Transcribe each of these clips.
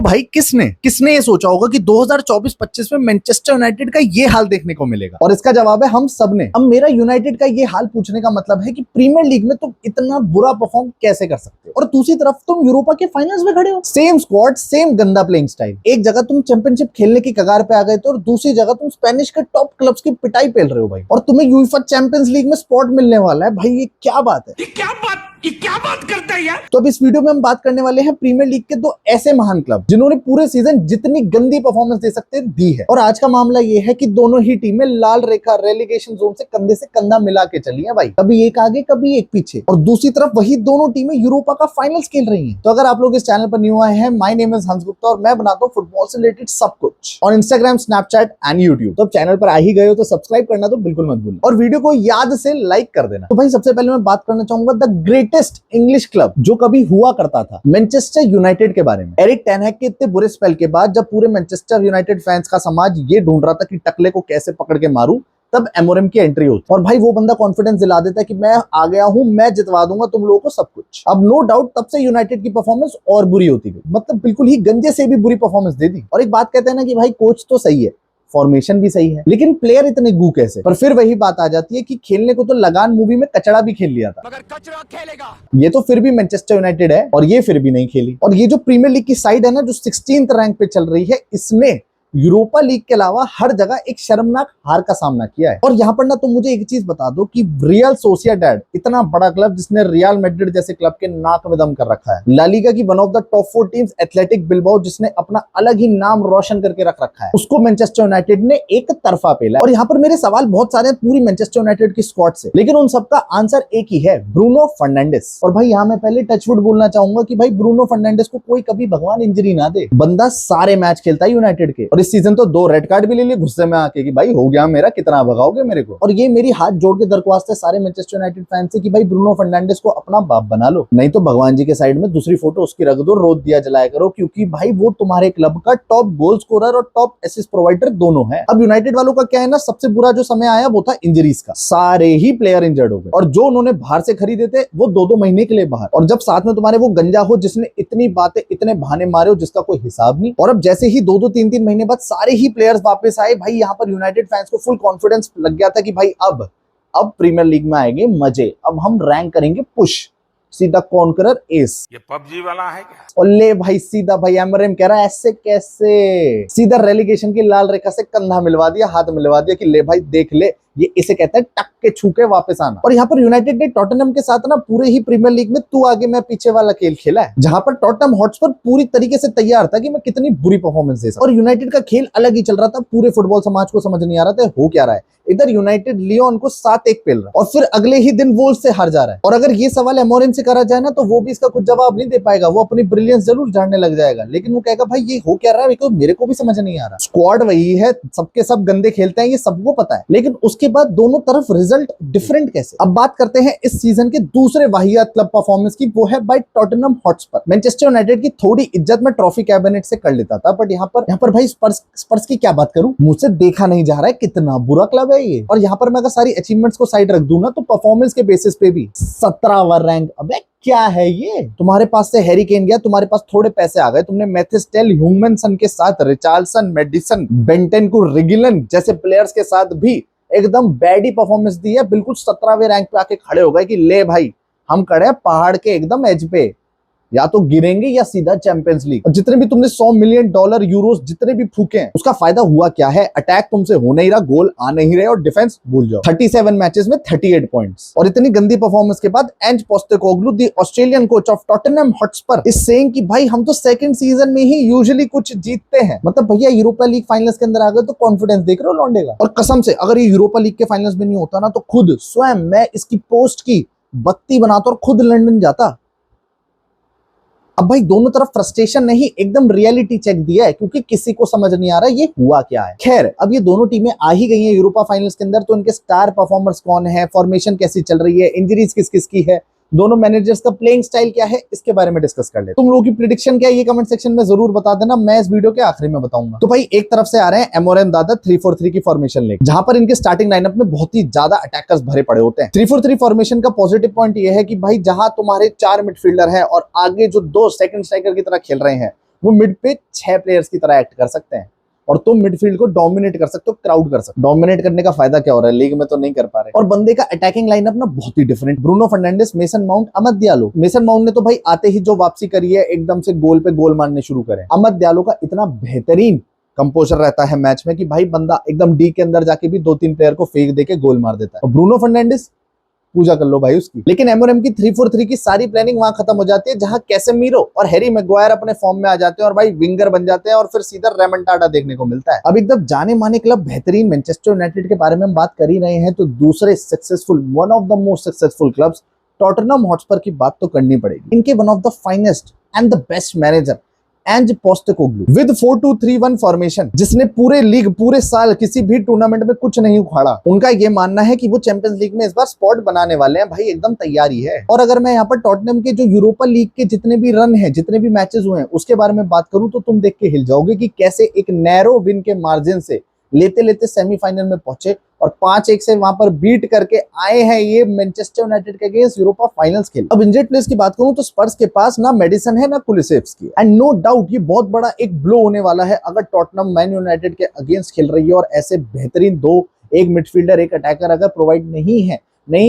भाई किसने किसने ये सोचा होगा कि 2024-25 में मैनचेस्टर यूनाइटेड का ये हाल देखने को मिलेगा? और इसका जवाब है हम सब ने। अब मेरा यूनाइटेड का ये हाल पूछने का मतलब है कि प्रीमियर लीग में तुम इतना बुरा परफॉर्म कैसे कर सकते हो और दूसरी तरफ तुम यूरोपा के फाइनल्स में खड़े हो। सेम स्क्वाड, सेम गंदा प्लेइंग स्टाइल। एक जगह तुम चैंपियनशिप खेलने की कगार पे आ गए थे और दूसरी जगह तुम स्पेनिश के टॉप क्लब्स की पिटाई पेल रहे हो भाई, और तुम्हें यूएफए चैंपियंस लीग में स्पॉट मिलने वाला है भाई। ये क्या बात है? ये क्या बात करता है यार? तो अब इस वीडियो में हम बात करने वाले हैं प्रीमियर लीग के दो ऐसे महान क्लब जिन्होंने पूरे सीजन जितनी गंदी परफॉर्मेंस दे सकते दी है। और आज का मामला ये है कि दोनों ही टीमें लाल रेखा रेलीगेशन जोन से कंधे से कंधा मिला के चली है भाई। कभी एक आगे कभी एक पीछे, और दूसरी तरफ वही दोनों टीमें यूरोपा का फाइनल्स खेल रही हैं। तो अगर आप लोग इस चैनल पर न्यू आए हैं, माय नेम इज हंस गुप्ता और मैं बनाता हूँ फुटबॉल से रिलेटेड सब कुछ on Instagram, Snapchat and YouTube. तो अब चैनल पर आ ही गए हो तो सब्सक्राइब करना तो बिल्कुल मत भूलना और वीडियो को याद से लाइक कर देना। तो भाई सबसे पहले मैं बात करना चाहूंगा द ग्रेटेस्ट इंग्लिश क्लब जो कभी हुआ करता था, मैनचेस्टर यूनाइटेड के बारे में। एरिक टेन हैग के इतने बुरे स्पेल के बाद जब पूरे मैनचेस्टर यूनाइटेड फैंस का समाज ये ढूंढ रहा था कि टकले को कैसे पकड़ के मारूं, तब एमोरम की एंट्री होती और भाई वो बंदा कॉन्फिडेंस दिला देता है कि मैं आ गया हूं, मैं जितवा दूंगा तुम लोगों को सब कुछ। अब नो डाउट तब से यूनाइटेड की परफॉर्मेंस और बुरी होती गई, मतलब बिल्कुल ही गंजे से भी बुरी परफॉर्मेंस दे दी। और एक बात कहते हैं ना कि भाई कोच तो सही है, फॉर्मेशन भी सही है, लेकिन प्लेयर इतने गू कैसे? पर फिर वही बात आ जाती है कि खेलने को तो लगान मूवी में कचड़ा भी खेल लिया था, मगर कचरा खेलेगा। ये तो फिर भी मैनचेस्टर यूनाइटेड है और ये फिर भी नहीं खेली। और ये जो प्रीमियर लीग की साइड है ना, जो 16th रैंक पे चल रही है, इसने यूरोपा लीग के अलावा हर जगह एक शर्मनाक हार का सामना किया है। और यहाँ पर ना तुम मुझे एक चीज बता दो कि रियल सोसिएडाड, इतना बड़ा क्लब जिसने रियल मैड्रिड जैसे क्लब के नाक में दम कर रखा है, ला लीगा की one of the top 4 teams athletic Bilbao जिसने अपना अलग ही नाम रोशन करके रख रखा है, उसको मैनचेस्टर यूनाइटेड ने एक तरफा पेला। और यहाँ पर मेरे सवाल बहुत सारे हैं पूरी मैनचेस्टर यूनाइटेड की स्क्वाड से, लेकिन उन सबका आंसर एक ही है, ब्रूनो फर्नांडिस। और भाई यहाँ मैं पहले टचवुड बोलना चाहूंगा कि भाई ब्रूनो फर्नांडिस को कोई कभी भगवान इंजरी ना दे, बंदा सारे मैच खेलता है यूनाइटेड के, और इस सीजन तो 2 रेड कार्ड भी ले लिए गुस्से में आके कि भाई हो गया मेरा, कितना भगाओगे मेरे को। और ये मेरी हाथ जोड़ के दरख्वास्त है सारे मैनचेस्टर यूनाइटेड फैंस से कि भाई ब्रूनो फर्नांडिस को अपना बाप बना लो, नहीं तो भगवान जी के साइड में दूसरी फोटो उसकी रख दो, रोज दिया जलाया करो, क्योंकि भाई वो तुम्हारे क्लब का टॉप गोल स्कोरर और टॉप असिस्ट प्रोवाइडर दोनों है। अब यूनाइटेड वालों का क्या है ना, सबसे बुरा जो समय आया वो था इंजरीज का, सारे ही प्लेयर इंजर्ड हो गए, और जो उन्होंने बाहर से खरीदे थे वो 2-2 महीने के लिए बाहर, और जब साथ में तुम्हारे वो गंजा हो जिसने इतनी बातें इतने बहाने मारे हो जिसका कोई हिसाब नहीं, और अब जैसे ही 2-2 3-3 महीने बाद सारे ही प्लेयर्स वापस आए भाई, यहाँ पर यूनाइटेड फैंस को फुल कॉन्फिडेंस लग गया था कि भाई अब प्रीमियर लीग में आएंगे मजे, अब हम रैंक करेंगे पुश, सीधा कॉन्करर एस। ये पबजी वाला है क्या? और ले भाई सीधा भाई एमरएम कह रहा है ऐसे कैसे, सीधा रेलीगेशन की लाल रेखा से कंधा मिलवा दिया, हाथ मिलवा दिया कि ले भाई देख ले, ये इसे कहते हैं टक के छू के वापस आना। और यहाँ पर यूनाइटेड ने टॉटनहम के साथ ना पूरे ही प्रीमियर लीग में तू आगे मैं पीछे वाला खेल खेला है, जहां पर टॉटनहम हॉटस्पर पूरी तरीके से तैयार था कि मैं कितनी बुरी परफॉर्मेंस दे सकता, और यूनाइटेड का खेल अलग ही चल रहा था, पूरे फुटबॉल समाज को समझ नहीं आ रहा था हो क्या रहा है। इधर यूनाइटेड लियोन को 7-1 पेल रहा है और फिर अगले ही दिन वोल्स से हार जा रहा है। और अगर ये सवाल एमोरिम से करा जाए ना तो वो भी इसका कुछ जवाब नहीं दे पाएगा, वो अपनी ब्रिलियंस जरूर जानने लग जाएगा, लेकिन वो कहेगा भाई ये हो क्या रहा है, मेरे को भी समझ नहीं आ रहा। स्क्वाड वही है, सबके सब गंदे खेलते हैं, ये सबको पता है, लेकिन उसके बाद दोनों तरफ रिजल्ट डिफरेंट कैसे। अब बात करते हैं इस सीजन के दूसरे वाहियात क्लब परफॉर्मेंस की, वो है by Tottenham Hotspur. Manchester United की थोड़ी इज्जत में ट्रॉफी कैबिनेट से कर लेता था, बट यहाँ पर भाई स्पर्स की क्या बात करूं, मुझसे देखा नहीं जा रहा है कितना बुरा क्लब है ये। और यहाँ पर मैं अगर सारी अचीवमेंट्स को साइड रख दूं ना तो परफॉर्मेंस के बेसिस पे भी 17वां रैंक, अबे क्या है ये। तुम्हारे पास से हैरी केन गया, तुम्हारे पास थोड़े पैसे आ गए, तुमने मैथिस टेल, ह्यूमनसन के साथ रिचार्लसन, मेडिसन, बेंटेनकुर, रिगिलन जैसे प्लेयर्स के साथ भी एकदम बैडी परफॉर्मेंस दी है, बिल्कुल 17वें रैंक पे आके खड़े हो गए कि ले भाई हम खड़े हैं पहाड़ के एकदम एज पे, या तो गिरेंगे या सीधा चैंपियंस लीग। और जितने भी तुमने $100 मिलियन यूरोस जितने भी फूके हैं, उसका फायदा हुआ क्या है? अटैक तुमसे हो नहीं रहा, गोल आ नहीं रहे, और डिफेंस भूल जाओ। 37 मैचेस में 38 पॉइंट्स। और इतनी गंदी परफॉर्मेंस के बाद Ange Postecoglou, the Australian coach of Tottenham Hotspur, is saying कि भाई हम तो सेकंड सीजन में ही यूजुअली कुछ जीतते हैं। मतलब भैया यूरोपा लीग फाइनल्स के अंदर आ गए तो कॉन्फिडेंस देख रहे हो लौंडे का। और कसम से अगर ये यूरोपा लीग के फाइनल्स में नहीं होता ना तो खुद स्वयं मैं इसकी पोस्ट की बत्ती बनाता और खुद लंदन जाता। अब भाई दोनों तरफ फ्रस्ट्रेशन नहीं, एकदम रियलिटी चेक दिया है, क्योंकि किसी को समझ नहीं आ रहा ये हुआ क्या है। खैर अब ये दोनों टीमें आ ही गई हैं यूरोपा फाइनल्स के अंदर, तो इनके स्टार परफॉर्मर्स कौन है, फॉर्मेशन कैसी चल रही है, इंजरीज किस किस की है, दोनों मैनेजर्स का प्लेइंग स्टाइल क्या है, इसके बारे में डिस्कस कर ले। तुम लोगों की प्रेडिक्शन क्या है ये कमेंट सेक्शन में जरूर बता देना, मैं इस वीडियो के आखिरी में बताऊंगा। तो भाई एक तरफ से आ रहे हैं एमोरेम दादा 3-4-3 की फॉर्मेशन लेकर, जहां पर इनके स्टार्टिंग लाइनअप में बहुत ही ज्यादा अटैकर्स भरे पड़े होते हैं। 3-4-3 फॉर्मेशन का पॉजिटिव पॉइंट ये है कि भाई जहां तुम्हारे 4 मिडफील्डर है और आगे जो 2 सेकंड स्ट्राइकर की तरह खेल रहे हैं वो मिड पे 6 प्लेयर्स की तरह एक्ट कर सकते हैं और तुम मिडफील्ड को डोमिनेट कर सकते हो, क्राउड कर सकते हो। डोमिनेट करने का फायदा क्या हो रहा है, लीग में तो नहीं कर पा रहे। और बंदे का अटैकिंग लाइनअप ना बहुत ही different, Bruno Fernandes, Mason Mount, Amad Diallo. Mason Mount ने तो भाई आते ही जो वापसी करी है, एकदम से गोल पे गोल मारने शुरू करे। अमद दियालो का इतना बेहतरीन कंपोजर रहता है मैच में कि भाई बंदा एकदम डी के अंदर जाके भी 2-3 प्लेयर को फेंक देके गोल मार देता है। और ब्रूनो फर्नांडिस, पूजा कर लो भाई उसकी। लेकिन एमओएम की 3-4-3 की सारी प्लानिंग वहां खत्म हो जाती है, जहां कैसेमीरो और हैरी मैग्वायर अपने फॉर्म में आ जाते हैं और भाई विंगर बन जाते हैं और फिर सीधा रेमंटाडा देखने को मिलता है। अब एकदम जाने माने क्लब बेहतरीन मैनचेस्टर यूनाइटेड के बारे में हम बात कर ही रहे हैं, तो दूसरे successful, one of the most successful clubs Tottenham Hotspur की बात तो करनी पड़ेगी। इनके one of the finest and the best manager Ange Postecoglou with 4-2-3-1 formation, जिसने पूरे लीग, पूरे साल किसी भी टूर्नामेंट में कुछ नहीं उखाड़ा। उनका ये मानना है कि वो चैंपियंस लीग में इस बार स्पॉट बनाने वाले हैं। भाई एकदम तैयारी है। और अगर मैं यहाँ पर टॉटनहम के जो यूरोपा लीग के जितने भी रन हैं, जितने भी मैचेस हुए हैं, उसके बारे में बात करूं तो तुम देख के हिल जाओगे कि कैसे एक नैरो विन के मार्जिन से लेते लेते सेमीफाइनल में पहुंचे और 5-1 से वहां पर बीट करके आए हैं ये मैनचेस्टर यूनाइटेड के अगेंस्ट यूरोपा फाइनल्स खेल। अब इंजर्ड प्लेयर्स की बात करूं तो स्पर्स के पास ना मेडिसन है ना कुलिसेव्स्की, एंड नो डाउट ये बहुत बड़ा एक ब्लो होने वाला है अगर टॉटनहम मैन यूनाइटेड के अगेंस्ट खेल रही है और ऐसे बेहतरीन दो, एक मिडफील्डर एक अटैकर अगर प्रोवाइड नहीं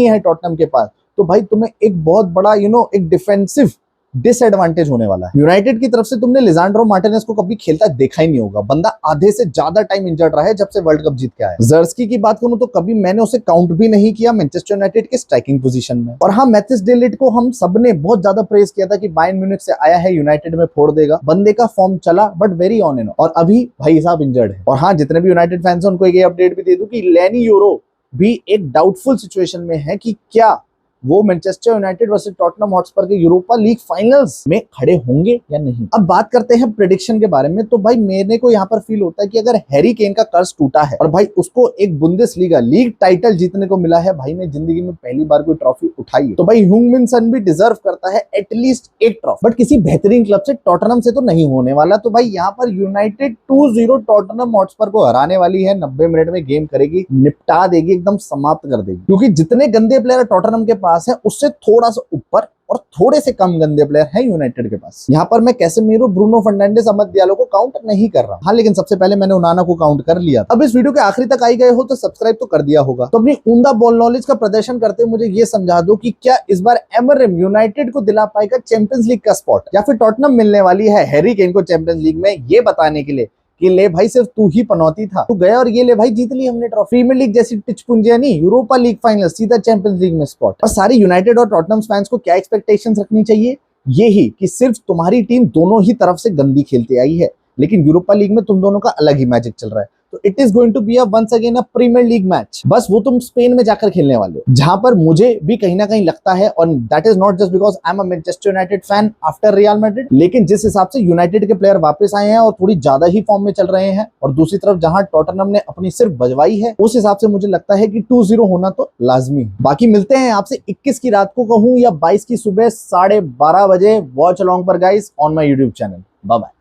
है टॉटनहम के पास, तो भाई तुम्हें एक बहुत बड़ा एक डिफेंसिव डिसएडवांटेज होने वाला है। यूनाइटेड की तरफ से तुमने लिसांड्रो मार्टिनेज को कभी खेलता देखा ही नहीं होगा। बंदा आधे से ज्यादा टाइम इंजर्ड रहा है जब से वर्ल्ड कप जीत के आया। जर्स्की की बात करूं तो कभी मैंने उसे काउंट भी नहीं किया मैनचेस्टर यूनाइटेड के स्ट्राइकिंग पोजीशन में। और हाँ, मैथिस डे लिट को हम सबने बहुत ज्यादा प्रेज किया था कि बायर्न म्यूनिख से आया है, यूनाइटेड में फोड़ देगा। बंदे का फॉर्म चला but very on end of, और अभी भाई साहब इंजर्ड है। और हाँ, जितने भी यूनाइटेड फैंस हैं उनको एक अपडेट भी दे दूं कि लेनी यूरो भी एक डाउटफुल सिचुएशन में है कि क्या वो Manchester United versus Tottenham Hotspur के यूरोपा लीग फाइनल्स में खड़े होंगे या नहीं। अब बात करते हैं प्रेडिक्शन के बारे में, तो भाई मेरे को यहाँ पर फील होता है कि अगर हैरी केन का कर्ज टूटा है और भाई उसको एक बुंदेसलीगा लीग टाइटल जीतने को मिला है, भाई ने जिंदगी में पहली बार कोई ट्रॉफी उठाई है, तो भाई ह्यूंगमिन सन भी डिजर्व करता है एटलीस्ट एक ट्रॉफी। बट किसी बेहतरीन क्लब से, टॉटनहम से तो नहीं होने वाला। तो भाई यहाँ पर यूनाइटेड 2-0 टॉटनहम हॉटस्पर को हराने वाली है। 90 मिनट में गेम करेगी, निपटा देगी, एकदम समाप्त कर देगी, क्योंकि जितने गंदे प्लेयर टॉटनहम के पास है उससे थोड़ा सा ऊपर और थोड़े से कम गंदे प्लेयर हैं यूनाइटेड के पास। यहाँ पर मैं कैसेमीरो, ब्रूनो फर्नांडिस, अमद दियालो को काउंट नहीं कर रहा। हाँ, लेकिन सबसे पहले मैंने उनाना को काउंट कर लिया। अब इस वीडियो के आखिरी तक आई गए हो तो सब्सक्राइब तो कर दिया होगा। तो अपनी उम्दा बॉल नॉलेज का प्रदर्शन करते मुझे ये समझा दो कि क्या इस बार एमआरएम यूनाइटेड को दिला पाएगा चैंपियंस लीग का स्पॉट, या फिर टॉटनहम मिलने वाली है हैरी केन को चैंपियंस लीग में, ये बताने के लिए कि ले भाई सिर्फ तू ही पनौती था, तू गया और ये ले भाई जीत ली हमने ट्रॉफी। प्रीमियर लीग जैसी टिचपुंजिया नहीं, यूरोपा लीग फाइनल, सीधा चैंपियंस लीग में स्पॉट। और सारी यूनाइटेड और टॉटनहम फैंस को क्या एक्सपेक्टेशंस रखनी चाहिए, ये ही कि सिर्फ तुम्हारी टीम दोनों ही तरफ से गंदी खेलती आई है, लेकिन यूरोपा लीग में तुम दोनों का अलग ही मैजिक चल रहा है। तो it is going to be once again a Premier League match. बस वो तुम स्पेन में जाकर खेलने वाले हो, जहां पर मुझे भी कहीं ना कहीं लगता है, और that is not just because I am a Manchester United fan after real Madrid, लेकिन जिस हिसाब से यूनाइटेड के प्लेयर वापस आए हैं और थोड़ी ज्यादा ही फॉर्म में चल रहे हैं, और दूसरी तरफ जहां टॉटनहम ने अपनी सिर्फ बजवाई है, उस हिसाब से मुझे लगता है कि 2-0 होना तो लाजमी है। बाकी मिलते हैं आपसे 21 की रात को कहूं या 22 की सुबह 12:30 बजे वॉच अलॉन्ग पर guys on my YouTube channel. Bye bye.